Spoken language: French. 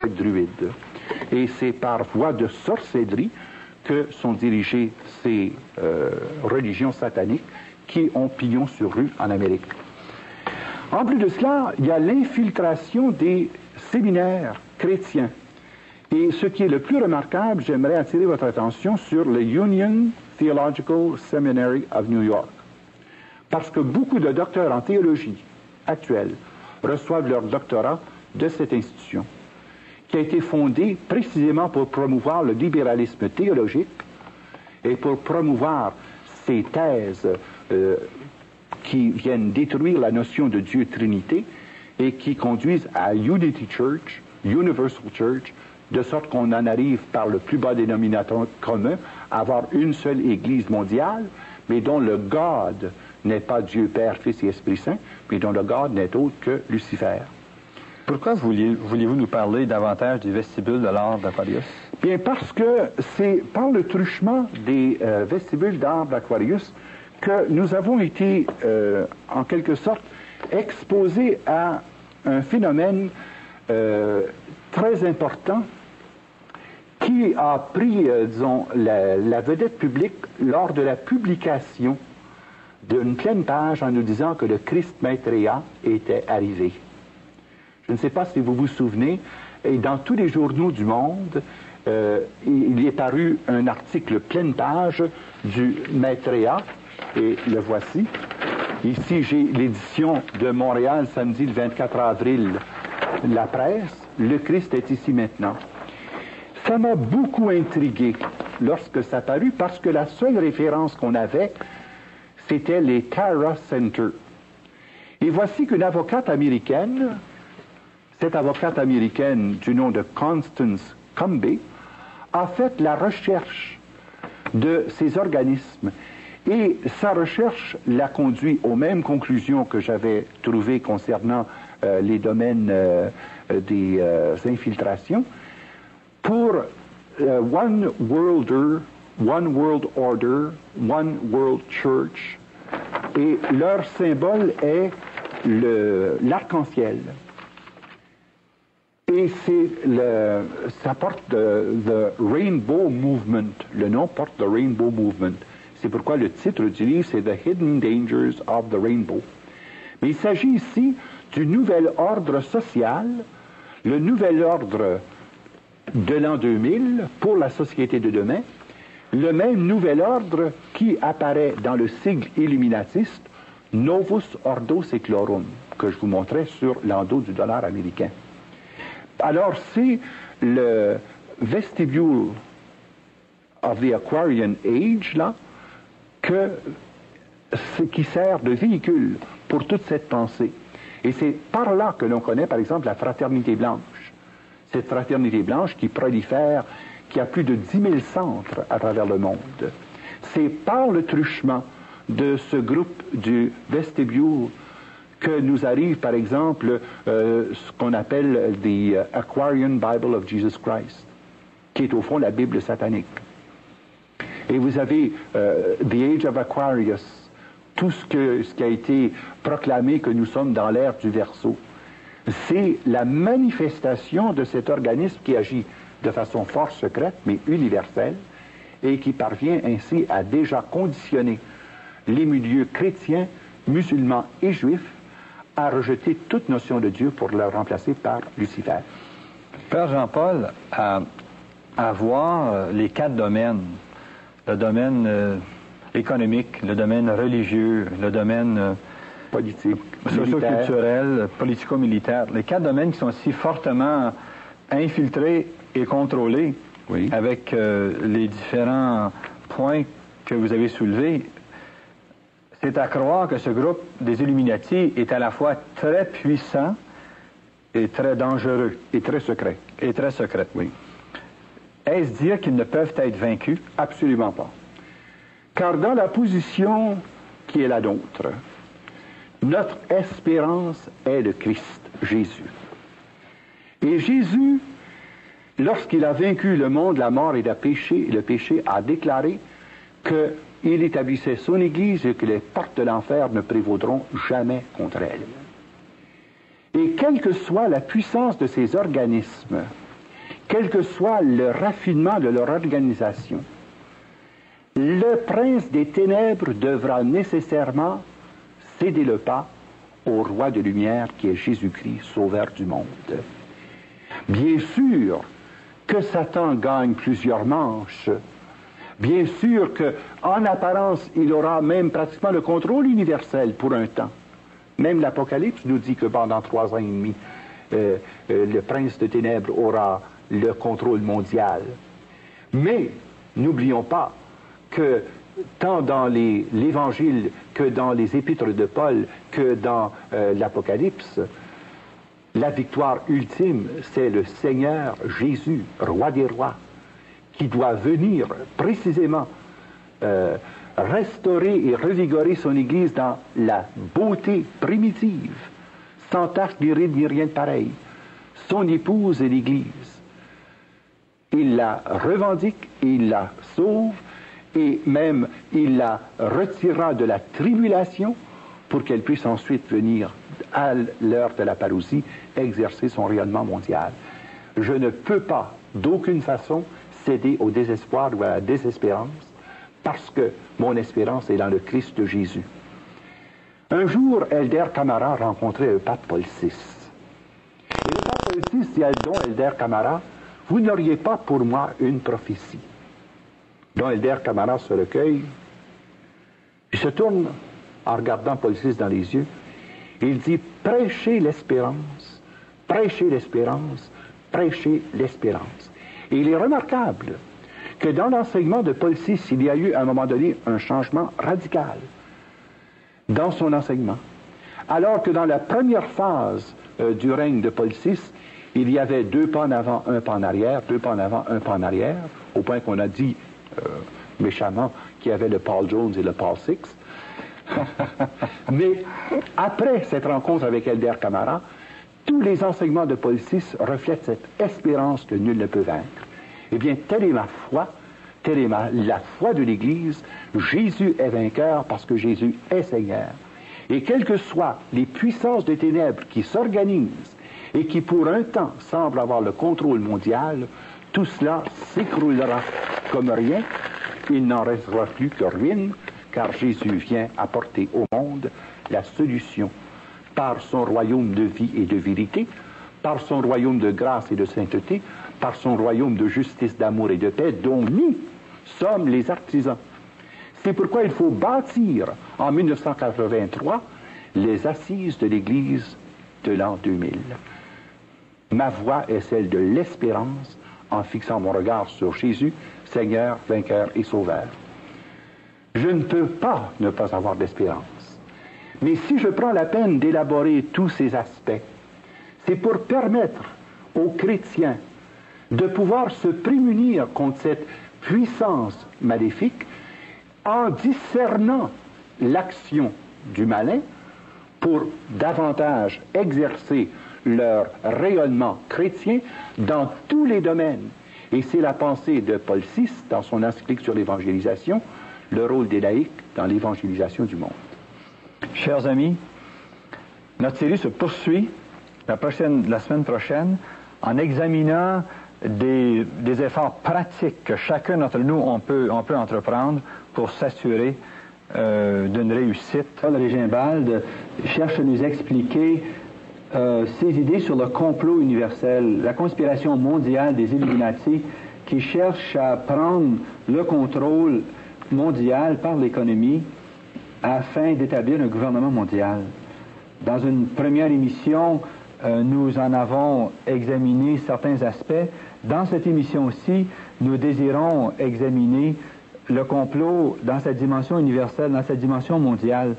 druides. Et c'est par voie de sorcellerie que sont dirigées ces religions sataniques qui ont pignon sur rue en Amérique. En plus de cela, il y a l'infiltration des séminaires chrétiens. Et ce qui est le plus remarquable, j'aimerais attirer votre attention sur le Union Theological Seminary of New York. Parce que beaucoup de docteurs en théologie actuels reçoivent leur doctorat de cette institution, qui a été fondée précisément pour promouvoir le libéralisme théologique et pour promouvoir ces thèses qui viennent détruire la notion de Dieu Trinité et qui conduisent à Unity Church, Universal Church, de sorte qu'on en arrive par le plus bas dénominateur commun à avoir une seule Église mondiale, mais dont le God n'est pas Dieu Père, Fils et Esprit Saint, mais dont le God n'est autre que Lucifer. Pourquoi voulez-vous nous parler davantage du vestibule de l'Arbre d'Aquarius? Bien, parce que c'est par le truchement des vestibules d'Arbre d'Aquarius que nous avons été, en quelque sorte, exposés à un phénomène très important qui a pris, disons, la vedette publique lors de la publication d'une pleine page en nous disant que le Christ Maitreya était arrivé. Je ne sais pas si vous vous souvenez, et dans tous les journaux du monde, il y est paru un article pleine page du Maitreya, et le voici. Ici, j'ai l'édition de Montréal, samedi le 24 avril, la presse. Le Christ est ici maintenant. Ça m'a beaucoup intrigué lorsque ça parut, parce que la seule référence qu'on avait, c'était les Tara Center. Et voici qu'une avocate américaine, cette avocate américaine du nom de Constance Cumby, a fait la recherche de ces organismes. Et sa recherche l'a conduit aux mêmes conclusions que j'avais trouvées concernant les domaines des infiltrations. Pour One World Order, One World Church, et leur symbole est l'arc-en-ciel. Et ça porte the Rainbow Movement. Le nom porte the Rainbow Movement. C'est pourquoi le titre du livre, c'est The Hidden Dangers of the Rainbow. Mais il s'agit ici du nouvel ordre social, le nouvel ordre de l'an 2000 pour la société de demain, le même nouvel ordre qui apparaît dans le sigle illuminatiste Novus Ordo Seclorum, que je vous montrais sur l'endos du dollar américain. Alors, c'est le vestibule of the Aquarian Age, là, qui sert de véhicule pour toute cette pensée. Et c'est par là que l'on connaît, par exemple, la fraternité blanche. Cette fraternité blanche qui prolifère, qui a plus de 10 000 centres à travers le monde. C'est par le truchement de ce groupe du vestibule que nous arrive, par exemple, ce qu'on appelle the Aquarian Bible of Jesus Christ, qui est au fond la Bible satanique. Et vous avez The Age of Aquarius, tout ce qui a été proclamé que nous sommes dans l'ère du Verseau. C'est la manifestation de cet organisme qui agit de façon fort secrète, mais universelle, et qui parvient ainsi à déjà conditionner les milieux chrétiens, musulmans et juifs à rejeter toute notion de Dieu pour le remplacer par Lucifer. Père Jean-Paul, à voir les 4 domaines, le domaine économique, le domaine religieux, le domaine politique, socio-culturel, politico-militaire, les 4 domaines qui sont si fortement infiltrés et contrôlés, oui, avec les différents points que vous avez soulevés, c'est à croire que ce groupe des Illuminati est à la fois très puissant et très dangereux. Et très secret. Et très secret, oui. Est-ce dire qu'ils ne peuvent être vaincus? Absolument pas. Car dans la position qui est la nôtre, notre espérance est le Christ, Jésus. Et Jésus, lorsqu'il a vaincu le monde, la mort et le péché a déclaré qu'il établissait son Église et que les portes de l'enfer ne prévaudront jamais contre elle. Et quelle que soit la puissance de ces organismes quel que soit le raffinement de leur organisation, le prince des ténèbres devra nécessairement céder le pas au roi de lumière qui est Jésus-Christ, sauveur du monde. Bien sûr que Satan gagne plusieurs manches. Bien sûr qu'en apparence, il aura même pratiquement le contrôle universel pour un temps. Même l'Apocalypse nous dit que pendant 3 ans et demi, le prince de ténèbres aura le contrôle mondial. Mais n'oublions pas que tant dans l'Évangile que dans les épîtres de Paul que dans l'Apocalypse, la victoire ultime, c'est le Seigneur Jésus, roi des rois, qui doit venir précisément restaurer et revigorer son Église dans la beauté primitive, sans tache ni ride ni rien de pareil. Son épouse est l'Église. Il la revendique, il la sauve, et même il la retirera de la tribulation pour qu'elle puisse ensuite venir, à l'heure de la parousie, exercer son rayonnement mondial. Je ne peux pas, d'aucune façon, céder au désespoir ou à la désespérance, parce que mon espérance est dans le Christ de Jésus. Un jour, Elder Camara rencontrait le pape Paul VI. Et le pape Paul VI dit à Don Elder Camara, « Vous n'auriez pas pour moi une prophétie. » Don Elder Camara se recueille, il se tourne en regardant Paul VI dans les yeux, et il dit « Prêchez l'espérance, prêchez l'espérance, prêchez l'espérance. » Et il est remarquable que dans l'enseignement de Paul VI, il y a eu à un moment donné un changement radical dans son enseignement. Alors que dans la première phase du règne de Paul VI, il y avait 2 pas en avant, 1 pas en arrière, 2 pas en avant, 1 pas en arrière, au point qu'on a dit méchamment qu'il y avait le Paul Jones et le Paul VI. Mais après cette rencontre avec Elder Camara, tous les enseignements de Paul VI reflètent cette espérance que nul ne peut vaincre. Eh bien, telle est ma foi, telle est la foi de l'Église. Jésus est vainqueur parce que Jésus est Seigneur. Et quelles que soient les puissances des ténèbres qui s'organisent et qui pour un temps semblent avoir le contrôle mondial, tout cela s'écroulera comme rien. Il n'en restera plus que ruine, car Jésus vient apporter au monde la solution par son royaume de vie et de vérité, par son royaume de grâce et de sainteté, par son royaume de justice, d'amour et de paix, dont nous sommes les artisans. C'est pourquoi il faut bâtir en 1983 les assises de l'Église de l'an 2000. Ma voix est celle de l'espérance en fixant mon regard sur Jésus, Seigneur, vainqueur et sauveur. Je ne peux pas ne pas avoir d'espérance. Mais si je prends la peine d'élaborer tous ces aspects, c'est pour permettre aux chrétiens de pouvoir se prémunir contre cette puissance maléfique en discernant l'action du malin pour davantage exercer leur rayonnement chrétien dans tous les domaines. Et c'est la pensée de Paul VI dans son encyclique sur l'évangélisation, le rôle des laïcs dans l'évangélisation du monde. Chers amis, notre série se poursuit la semaine prochaine en examinant des efforts pratiques que chacun d'entre nous on peut entreprendre pour s'assurer d'une réussite. Paul Régimbald cherche à nous expliquer ses idées sur le complot universel, la conspiration mondiale des Illuminati qui cherche à prendre le contrôle mondial par l'économie afin d'établir un gouvernement mondial. Dans une première émission, nous en avons examiné certains aspects. Dans cette émission-ci, nous désirons examiner le complot dans sa dimension universelle, dans sa dimension mondiale.